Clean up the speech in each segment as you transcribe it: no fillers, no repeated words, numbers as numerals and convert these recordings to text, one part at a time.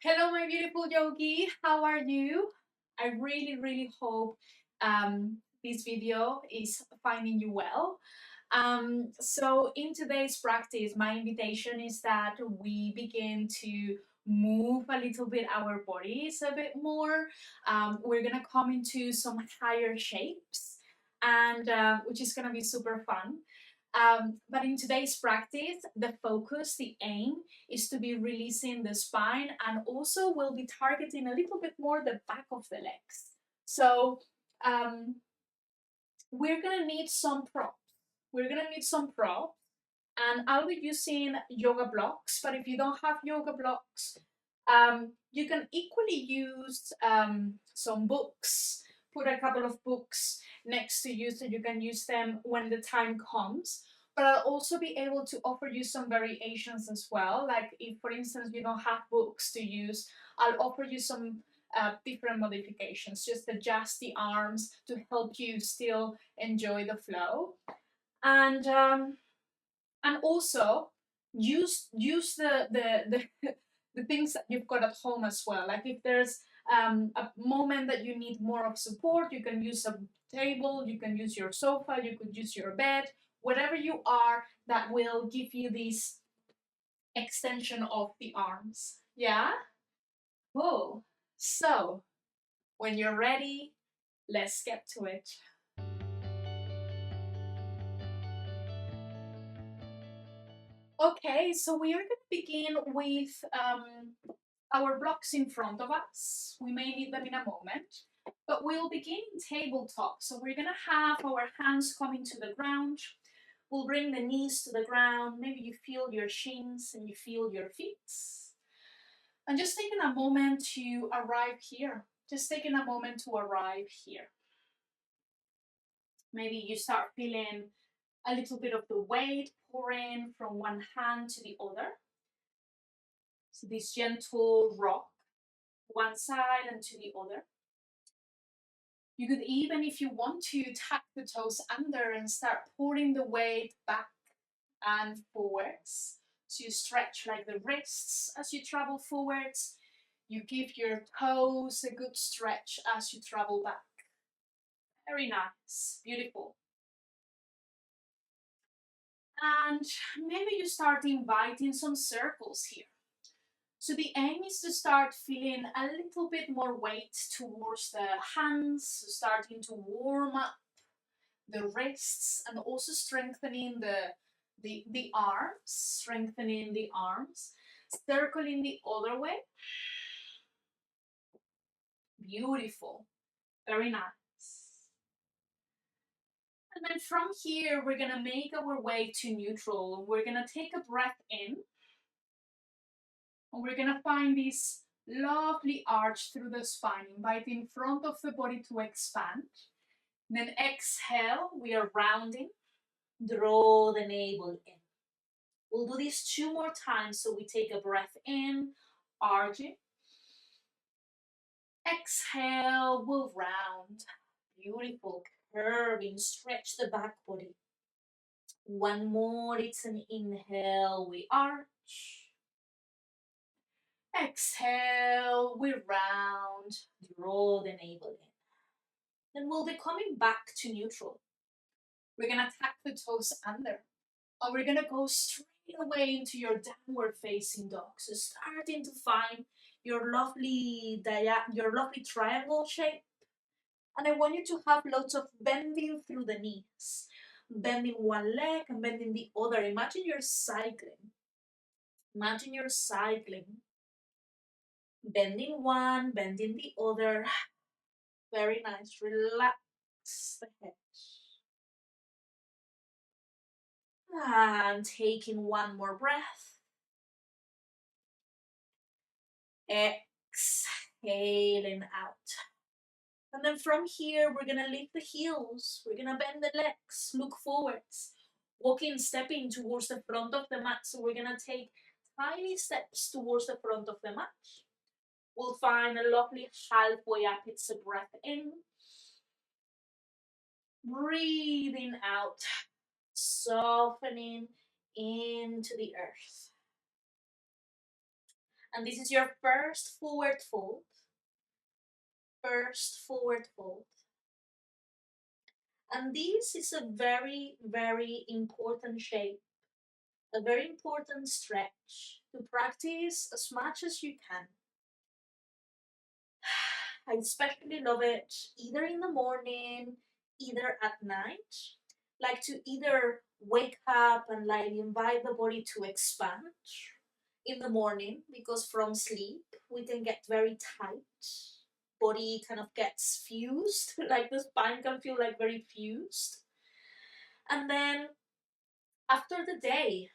Hello, my beautiful yogi. How are you? I really hope this video is finding you well. So, in today's practice, my invitation is that we begin to move a little bit our bodies a bit more. We're gonna come into some higher shapes, and which is gonna be super fun. But in today's practice, the focus, the aim is to be releasing the spine, and also we'll be targeting a little bit more the back of the legs. So um, we're gonna need some props. We're gonna need some props, and I'll be using yoga blocks. But if you don't have yoga blocks, you can equally use some books. Put a couple of books next to you so you can use them when the time comes. But I'll also be able to offer you some variations as well. Like if, for instance, you don't have books to use, I'll offer you some different modifications. Just adjust the arms to help you still enjoy the flow, and also use the things that you've got at home as well. Like if there's a moment that you need more of support, you can use a table, you can use your sofa, you could use your bed, whatever you are that will give you this extension of the arms. Yeah? Cool. So, when you're ready, let's get to it. Okay, so we are going to begin with our blocks in front of us. We may need them in a moment, but we'll begin in tabletop. So we're going to have our hands coming to the ground. We'll bring the knees to the ground. Maybe you feel your shins and you feel your feet. And just taking a moment to arrive here. Just taking a moment to arrive here. Maybe you start feeling a little bit of the weight pouring from one hand to the other. So this gentle rock, one side and to the other. You could even, if you want to, tuck the toes under and start pulling the weight back and forwards. So you stretch like the wrists as you travel forwards. You give your toes a good stretch as you travel back. Very nice, beautiful. And maybe you start inviting some circles here. So the aim is to start feeling a little bit more weight towards the hands, starting to warm up the wrists, and also strengthening the arms, strengthening the arms, circling the other way. Beautiful, very nice. And then from here, we're gonna make our way to neutral. We're gonna take a breath in, and we're gonna find this lovely arch through the spine, inviting front of the body to expand. Then exhale, we are rounding. Draw the navel in. We'll do this 2 more times. So we take a breath in, arching. Exhale, we'll round. Beautiful, curving, stretch the back body. One more, it's an inhale, we arch. Exhale, we round, draw the navel in. Then we'll be coming back to neutral. We're gonna tuck the toes under, and we're gonna go straight away into your downward facing dog. So starting to find your lovely triangle shape. And I want you to have lots of bending through the knees. Bending one leg and bending the other. Imagine you're cycling. Imagine you're cycling. Bending one, bending the other. Very nice. Relax the head. And taking one more breath. Exhaling out. And then from here, we're gonna lift the heels. We're gonna bend the legs, look forwards, walking, stepping towards the front of the mat. So we're gonna take tiny steps towards the front of the mat. We'll find a lovely halfway up. It's a breath in. Breathing out, softening into the earth. And this is your first forward fold. First forward fold. And this is a very, very important shape, a very important stretch to practice as much as you can. I especially love it either in the morning, either at night. Like to either wake up and like invite the body to expand in the morning, because from sleep we can get very tight. Body kind of gets fused, like the spine can feel like very fused. And then after the day,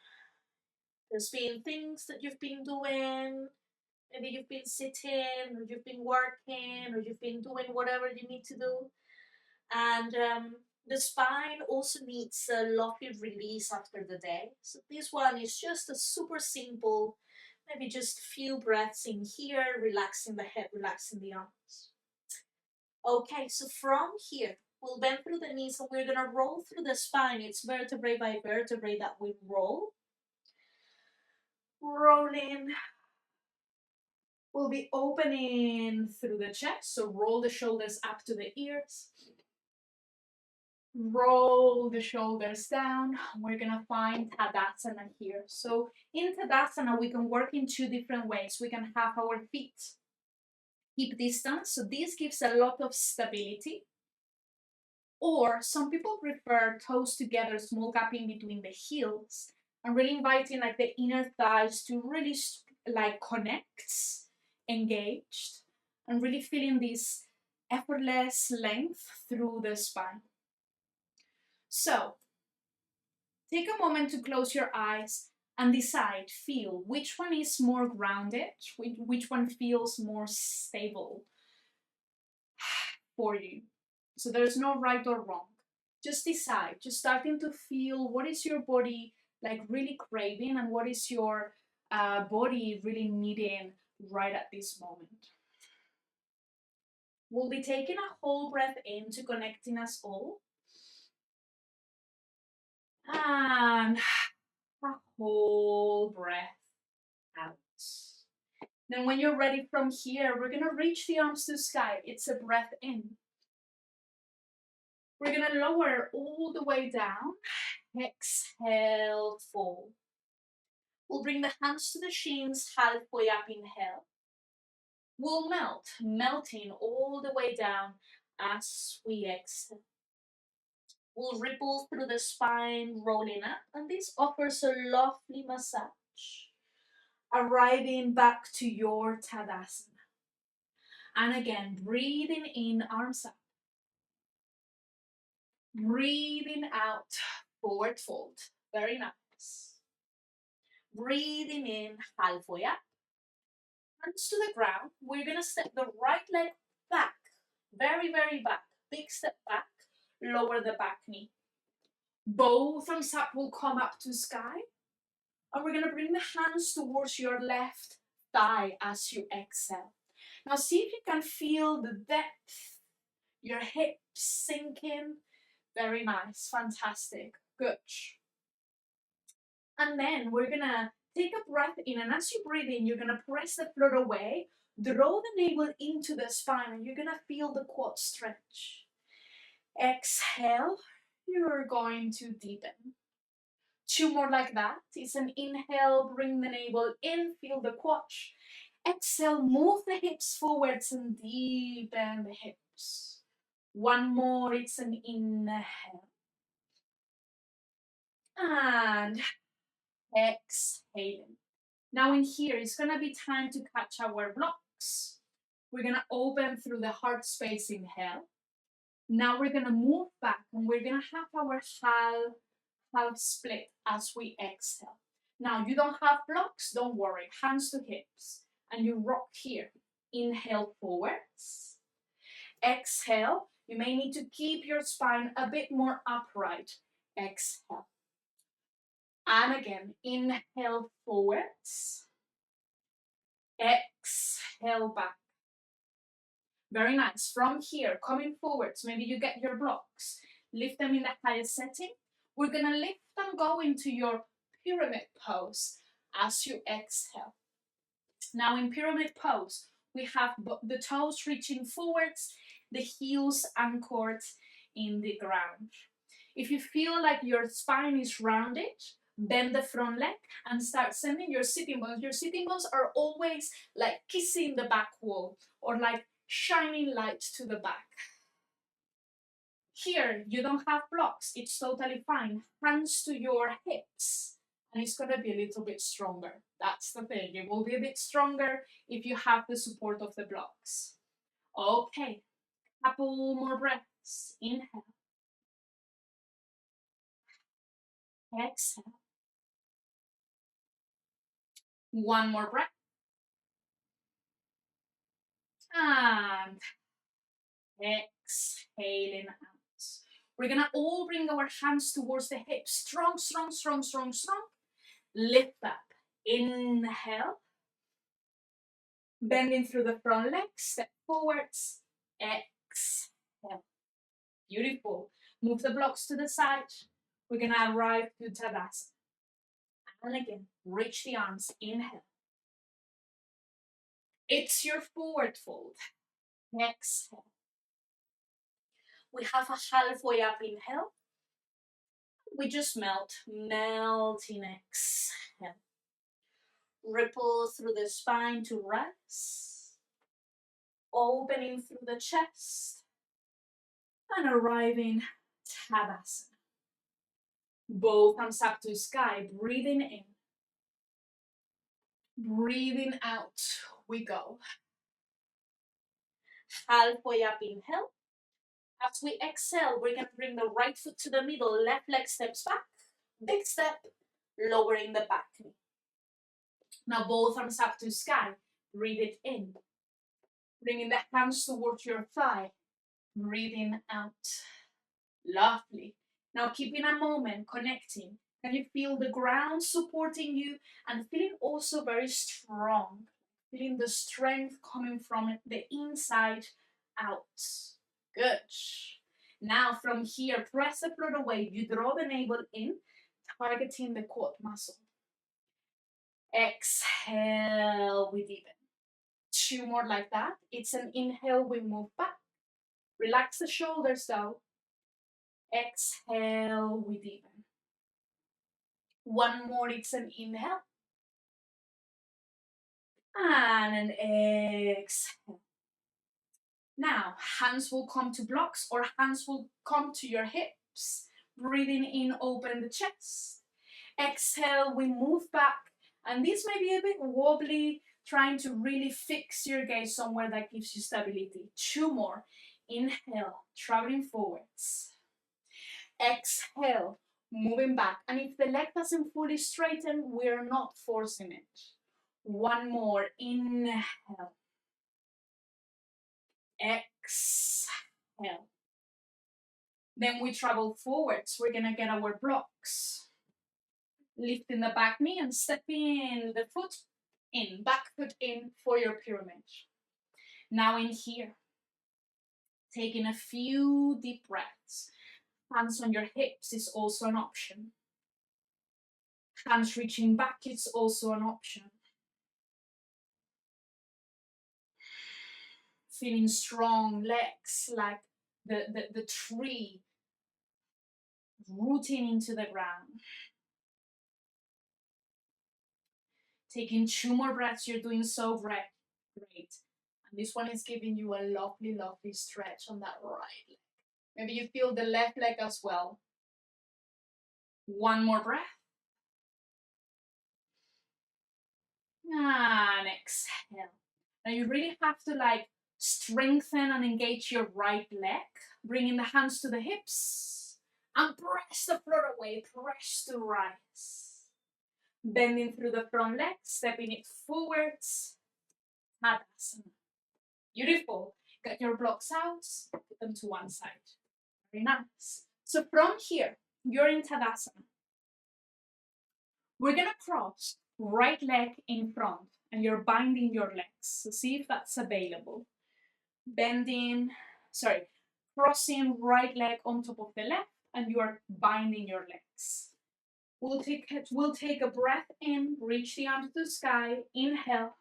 there's been things that you've been doing. Maybe you've been sitting, or you've been working, or you've been doing whatever you need to do. And the spine also needs a lovely release after the day. So this one is just a super simple, maybe just a few breaths in here, relaxing the head, relaxing the arms. Okay, so from here, we'll bend through the knees and we're gonna roll through the spine. It's vertebrae by vertebrae that we roll. Rolling. We'll be opening through the chest, so roll the shoulders up to the ears. Roll the shoulders down. We're gonna find Tadasana here. So in Tadasana, we can work in two different ways. We can have our feet hip distance, so this gives a lot of stability. Or some people prefer toes together, small gap in between the heels, and really inviting like the inner thighs to really like connect, engaged, and really feeling this effortless length through the spine. So take a moment to close your eyes and decide, feel which one is more grounded, which one feels more stable for you. So there's no right or wrong. Just decide, just starting to feel what is your body like really craving and what is your body really needing right at this moment. We'll be taking a whole breath in to connecting us all. And a whole breath out. Then when you're ready from here, we're gonna reach the arms to sky. It's a breath in. We're gonna lower all the way down. Exhale, fold. We'll bring the hands to the shins, halfway up, inhale. We'll melt, melting all the way down as we exhale. We'll ripple through the spine, rolling up, and this offers a lovely massage. Arriving back to your Tadasana. And again, breathing in, arms up. Breathing out, forward fold. Very nice. Breathing in, halfway up. Hands to the ground. We're going to step the right leg back. Very, very back. Big step back. Lower the back knee. Both thumbs up will come up to sky. And we're going to bring the hands towards your left thigh as you exhale. Now see if you can feel the depth. Your hips sinking. Very nice. Fantastic. Good. And then we're going to take a breath in. And as you breathe in, you're going to press the floor away. Draw the navel into the spine. And you're going to feel the quad stretch. Exhale. You're going to deepen. Two more like that. It's an inhale. Bring the navel in. Feel the quad. Exhale. Move the hips forwards and deepen the hips. One more. It's an inhale. And exhaling. Now in here, it's going to be time to catch our blocks. We're going to open through the heart space, inhale. Now we're going to move back and we're going to have our half split as we exhale. Now you don't have blocks, don't worry. Hands to hips. And you rock here. Inhale forwards. Exhale. You may need to keep your spine a bit more upright. Exhale. And again, inhale forwards. Exhale back. Very nice. From here, coming forwards, maybe you get your blocks. Lift them in the highest setting. We're going to lift and go into your pyramid pose as you exhale. Now in pyramid pose, we have the toes reaching forwards, the heels anchored in the ground. If you feel like your spine is rounded, bend the front leg and start sending your sitting bones. Your sitting bones are always like kissing the back wall or like shining light to the back. Here, you don't have blocks. It's totally fine. Hands to your hips. And it's going to be a little bit stronger. That's the thing. It will be a bit stronger if you have the support of the blocks. Okay. Couple more breaths. Inhale. Exhale. One more breath. And exhaling out. We're going to all bring our hands towards the hips. Strong, strong, strong, strong, strong. Lift up. Inhale. Bending through the front leg, step forwards, exhale. Beautiful. Move the blocks to the side. We're gonna arrive to Tadasana. And again, reach the arms, inhale. It's your forward fold. Exhale. We have a halfway up inhale. We just melting exhale. Ripple through the spine to rise. Opening through the chest. And arriving Tadasana. Both arms up to sky, breathing in. Breathing out, we go. Halfway up, inhale. As we exhale, we're gonna bring the right foot to the middle, left leg steps back. Big step, lowering the back knee. Now both arms up to sky, breathe it in. Bringing the hands towards your thigh, breathing out. Lovely. Now keeping a moment, connecting. Can you feel the ground supporting you and feeling also very strong? Feeling the strength coming from the inside out. Good. Now from here, press the floor away. You draw the navel in, targeting the quad muscle. Exhale, we deepen. Two more like that. It's an inhale, we move back. Relax the shoulders though. Exhale, we deepen. One more, it's an inhale. And an exhale. Now, hands will come to blocks or hands will come to your hips. Breathing in, open the chest. Exhale, we move back. And this may be a bit wobbly, trying to really fix your gaze somewhere that gives you stability. Two more. Inhale, traveling forwards. Exhale, moving back. And if the leg doesn't fully straighten, we're not forcing it. One more. Inhale. Exhale. Then we travel forwards. We're gonna get our blocks. Lifting the back knee and stepping the foot in, back foot in for your pyramid. Now in here, taking a few deep breaths. Hands on your hips is also an option. Hands reaching back is also an option. Feeling strong legs like the tree rooting into the ground. Taking two more breaths, you're doing so great. And this one is giving you a lovely, lovely stretch on that right leg. Maybe you feel the left leg as well. One more breath. And exhale. Now you really have to like strengthen and engage your right leg, bringing the hands to the hips and press the floor away, press to rise. Bending through the front leg, stepping it forwards. Tadasana. Beautiful. Get your blocks out, put them to one side. Very nice. So from here, you're in Tadasana. We're gonna cross right leg in front and you're binding your legs. So see if that's available. Crossing right leg on top of the left and you are binding your legs. We'll take a breath in, reach the arms to the sky, inhale.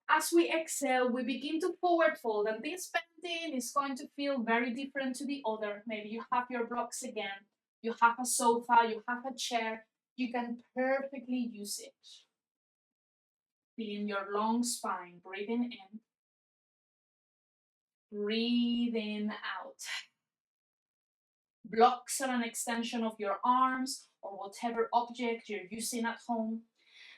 As we exhale, we begin to forward fold, and this bending is going to feel very different to the other. Maybe you have your blocks again, you have a sofa, you have a chair, you can perfectly use it. Feeling your long spine, breathing in, breathing out. Blocks are an extension of your arms or whatever object you're using at home.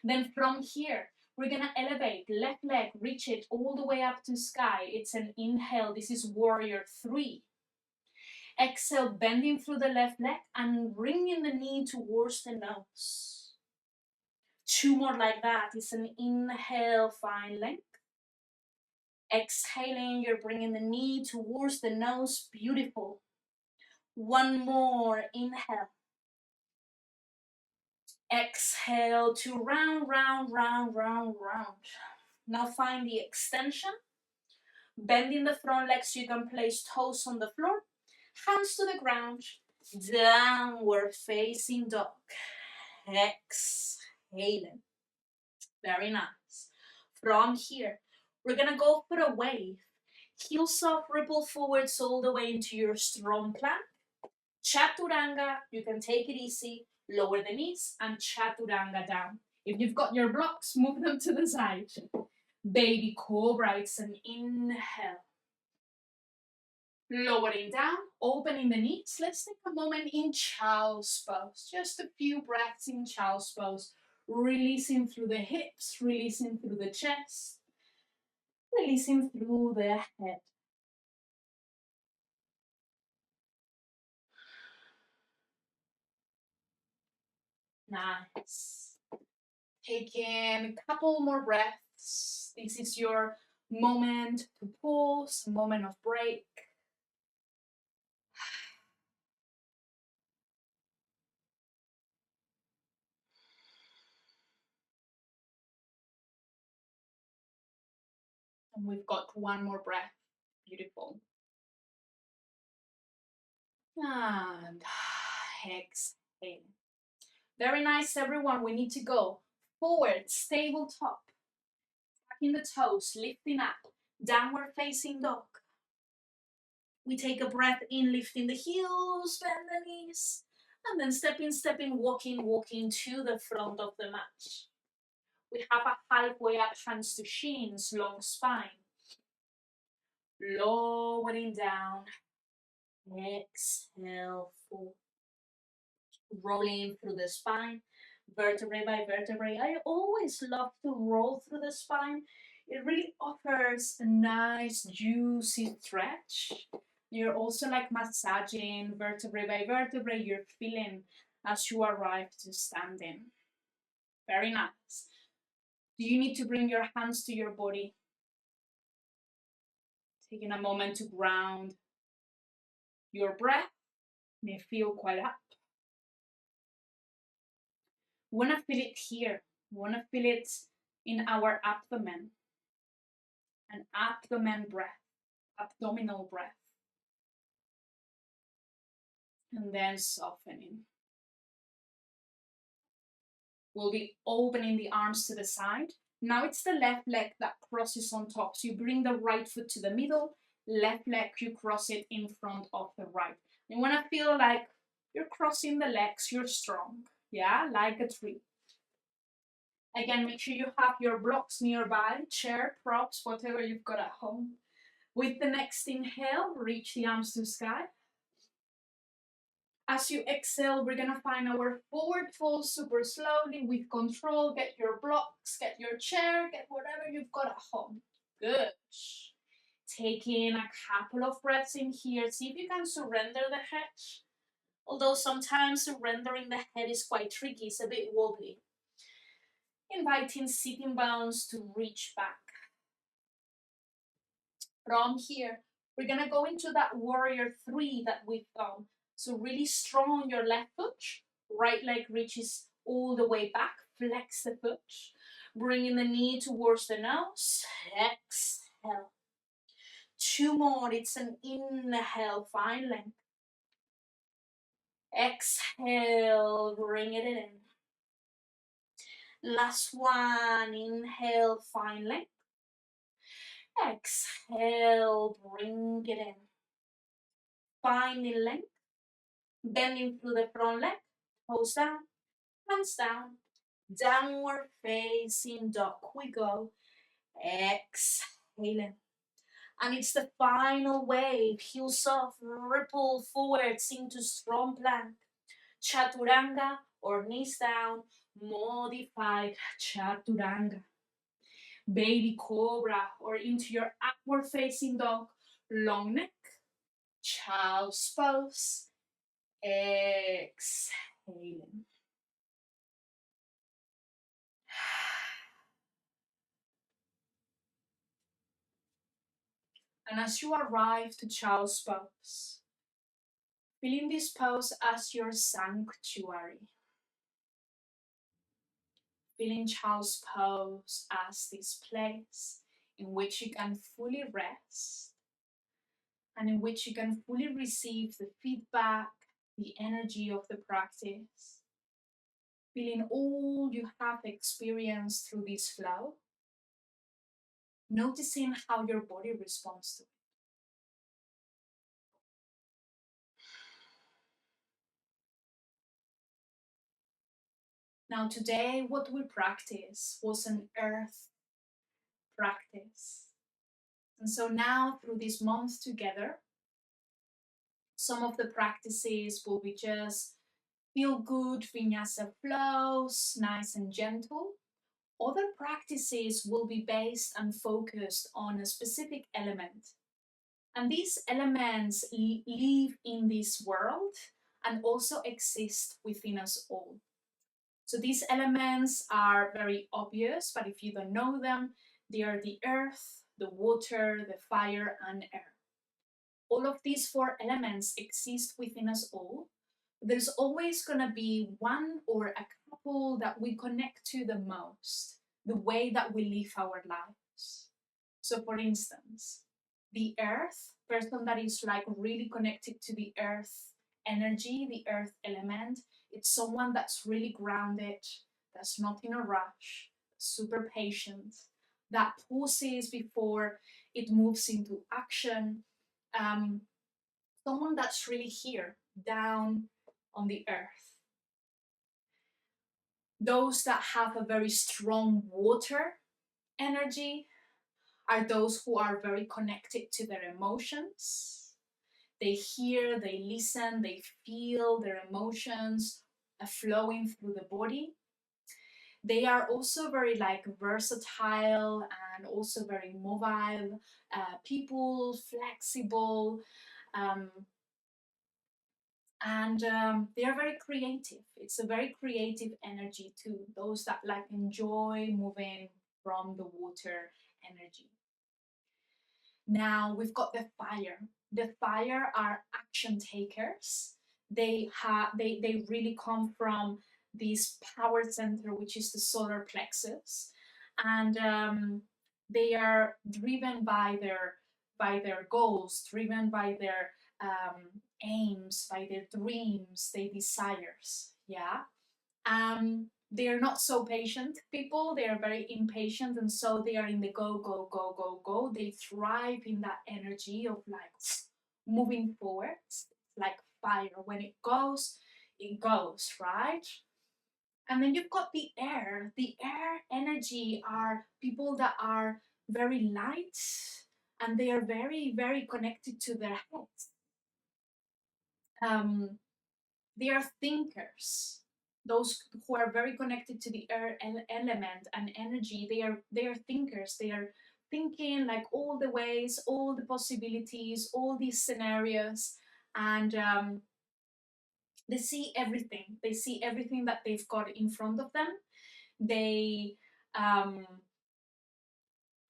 Then from here, we're gonna elevate, left leg, reach it all the way up to sky. It's an inhale, this is warrior 3. Exhale, bending through the left leg and bringing the knee towards the nose. 2 more like that. It's an inhale, find length. Exhaling, you're bringing the knee towards the nose, beautiful. 1 more, inhale. Exhale to round, round, round, round, round. Now find the extension. Bending the front leg so you can place toes on the floor. Hands to the ground. Downward facing dog. Exhaling. Very nice. From here, we're gonna go for a wave. Heels up, ripple forwards all the way into your strong plank. Chaturanga, you can take it easy, lower the knees, and chaturanga down. If you've got your blocks, move them to the side. Baby cobra, it's an inhale. Lowering down, opening the knees. Let's take a moment in child's pose. Just a few breaths in child's pose. Releasing through the hips, releasing through the chest, releasing through the head. Nice. Taking a couple more breaths. This is your moment to pause, moment of break. And we've got 1 more breath. Beautiful. And exhale. Very nice, everyone. We need to go forward, stable top. Tucking the toes, lifting up. Downward facing dog. We take a breath in, lifting the heels, bend the knees. And then stepping, walking to the front of the mat. We have a halfway up, hands to shins, long spine. Lowering down. Exhale, full. Rolling through the spine, vertebrae by vertebrae. I always love to roll through the spine. It really offers a nice, juicy stretch. You're also like massaging vertebrae by vertebrae. You're feeling as you arrive to standing. Very nice. Do you need to bring your hands to your body? Taking a moment to ground. Your breath may feel quite up. We want to feel it here. We want to feel it in our abdomen. An abdomen breath, abdominal breath. And then softening. We'll be opening the arms to the side. Now it's the left leg that crosses on top. So you bring the right foot to the middle, left leg, you cross it in front of the right. You want to feel like you're crossing the legs, you're strong. Yeah, like a tree. Again, make sure you have your blocks nearby, chair, props, whatever you've got at home. With the next inhale, reach the arms to sky. As you exhale, we're gonna find our forward fold super slowly with control. Get your blocks, get your chair, get whatever you've got at home. Good. Taking a couple of breaths in here. See if you can surrender the head. Although sometimes surrendering the head is quite tricky, it's a bit wobbly. Inviting sitting bones to reach back. From here, we're gonna go into that warrior 3 that we've done. So really strong on your left foot, right leg reaches all the way back, flex the foot, bringing the knee towards the nose, exhale. 2 more, it's an inhale, find length. Exhale, bring it in. Last one, inhale, find length. Exhale, bring it in. Finding length, bending through the front leg, toes down, hands down, downward facing dog. We go. Exhaling. And it's the final wave. Heels off, ripple forwards into strong plank. Chaturanga or knees down, modified chaturanga. Baby cobra or into your upward facing dog, long neck, child's pose. Exhaling. And as you arrive to child's pose, feeling this pose as your sanctuary. Feeling child's pose as this place in which you can fully rest and in which you can fully receive the feedback, the energy of the practice. Feeling all you have experienced through this flow, noticing how your body responds to it. Now, today, what we practice was an earth practice. And so now, through this month together, some of the practices will be just feel good vinyasa flows, nice and gentle. Other practices will be based and focused on a specific element. And these elements live in this world and also exist within us all. So these elements are very obvious, but if you don't know them, they are the earth, the water, the fire, and air. All of these four elements exist within us all. There's always going to be one or a couple that we connect to the most, the way that we live our lives. So, for instance, the earth, person that is like really connected to the earth energy, the earth element, it's someone that's really grounded, that's not in a rush, super patient, that pauses before it moves into action. Um, Someone that's really here, down on the earth. Those that have a very strong water energy are those who are very connected to their emotions. They hear, they listen, they feel their emotions flowing through the body. They are also very like versatile and also very mobile people, flexible, um, and they are very creative. It's a very creative energy too. Those that like enjoy moving from the water energy. Now we've got the fire. The fire are action takers. They really come from this power center, which is the solar plexus, and they are driven by their goals, driven by their aims, by their dreams, their desires. Yeah, they are not so patient people. They are very impatient, and so they are in the go, go, go, go, go. They thrive in that energy of like moving forwards, like fire. When it goes, right? And then you've got the air. The air energy are people that are very light and they are very, very connected to their heads. Um, they are thinkers. Those who are very connected to the air element and energy, they are thinkers. They are thinking like all the ways, all the possibilities, all these scenarios, and they see everything. They see everything that they've got in front of them. They um,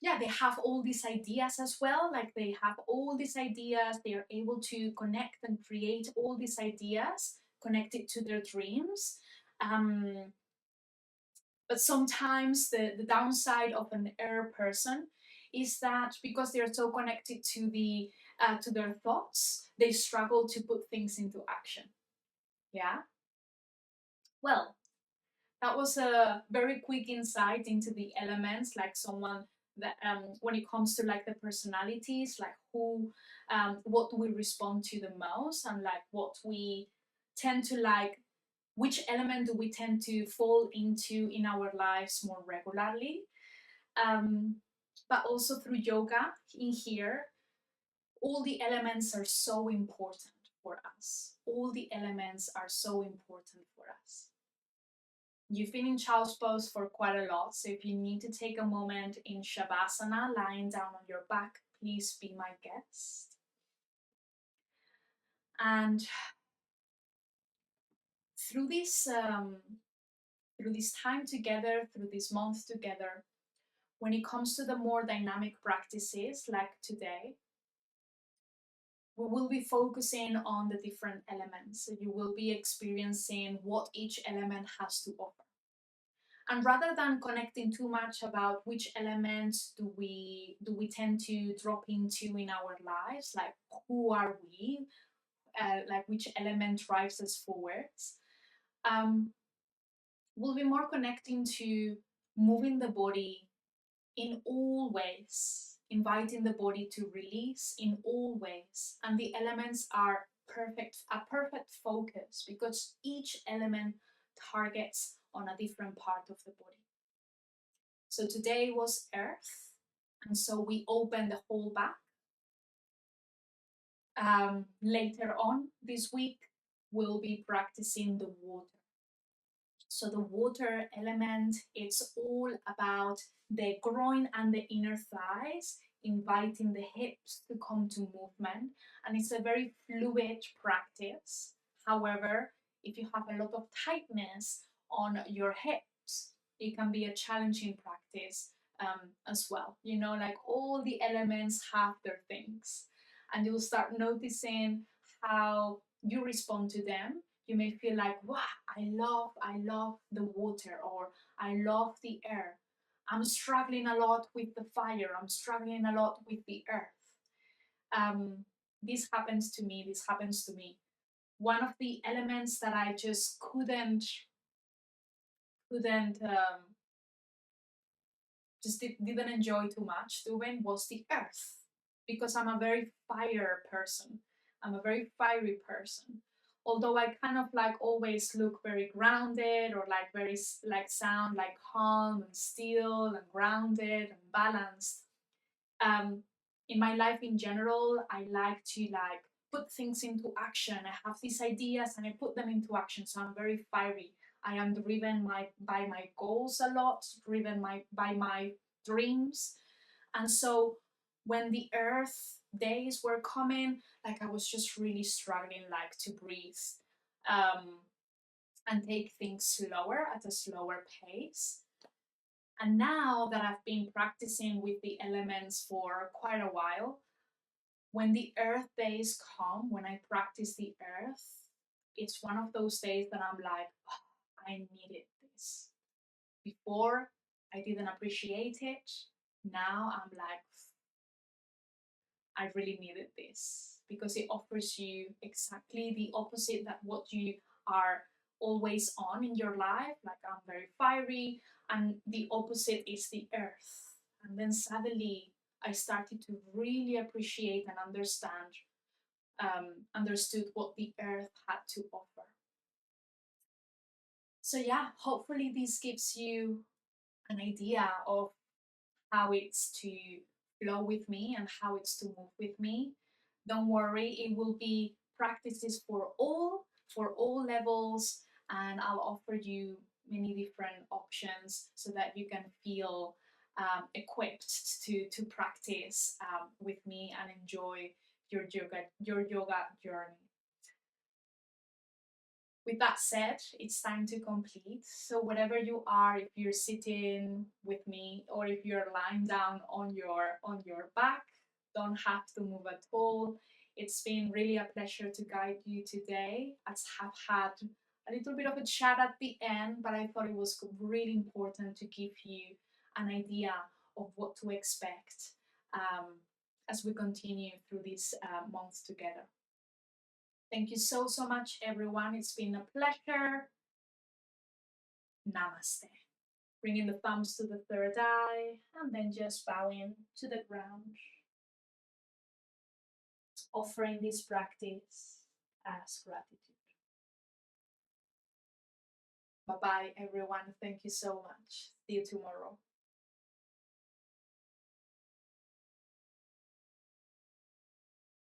yeah, they have all these ideas as well. Like they have all these ideas. They are able to connect and create all these ideas connected to their dreams. Um, but sometimes the downside of an air person is that because they are so connected to their thoughts, they struggle to put things into action. Yeah. Well, that was a very quick insight into the elements, like someone when it comes to like the personalities, like who, what we respond to the most, and like what we tend to like, which element do we tend to fall into in our lives more regularly. um, but also through yoga in here, all the elements are so important for us. All the elements are so important for us. You've been in child's pose for quite a lot, so if you need to take a moment in Shavasana, lying down on your back, please be my guest. And through this through this time together, through this month together, when it comes to the more dynamic practices like today, we will be focusing on the different elements. So you will be experiencing what each element has to offer. And rather than connecting too much about which elements do we tend to drop into in our lives, like who are we, like which element drives us forwards, um, we'll be more connecting to moving the body in all ways, inviting the body to release in all ways. And the elements are a perfect focus because each element targets on a different part of the body. So today was earth, and so we open the whole back. Later on this week, we'll be practicing the water. So the water element, it's all about the groin and the inner thighs, inviting the hips to come to movement. And it's a very fluid practice. However, if you have a lot of tightness on your hips, it can be a challenging practice as well. You know, like all the elements have their things. And you'll start noticing how you respond to them. You may feel like, wow, I love the water, or I love the air. I'm struggling a lot with the fire. I'm struggling a lot with the earth. Um, this happens to me. This happens to me. One of the elements that I just couldn't didn't enjoy too much doing was the earth, because I'm a very fire person. I'm a very fiery person. Although I kind of like always look very grounded, or like very like sound like calm and still and grounded and balanced. Um, in my life in general, I like to like put things into action. I have these ideas and I put them into action. So I'm very fiery. I am driven by my goals a lot, driven by my dreams. And so when the earth days were coming, like I was just really struggling like to breathe, um, and take things slower at a slower pace. And now that I've been practicing with the elements for quite a while, when the earth days come, when I practice the earth, it's one of those days that I'm like, oh, I needed this. Before, I didn't appreciate it. Now I'm like, I really needed this, because it offers you exactly the opposite that what you are always on in your life. Like I'm very fiery, and the opposite is the earth. And then suddenly I started to really appreciate and understood what the earth had to offer. So yeah, hopefully this gives you an idea of how it's to flow with me and how it's to move with me. Don't worry, it will be practices for all levels, and I'll offer you many different options so that you can feel equipped to practice with me and enjoy your yoga journey. With that said, it's time to complete. So whatever you are, if you're sitting with me or if you're lying down on your back, don't have to move at all. It's been really a pleasure to guide you today. I have had a little bit of a chat at the end, but I thought it was really important to give you an idea of what to expect as we continue through these months together. Thank you so much, everyone. It's been a pleasure. Namaste. bringing the thumbs to the third eye, and then just bowing to the ground, offering this practice as gratitude. Bye bye, everyone. Thank you so much. See you tomorrow.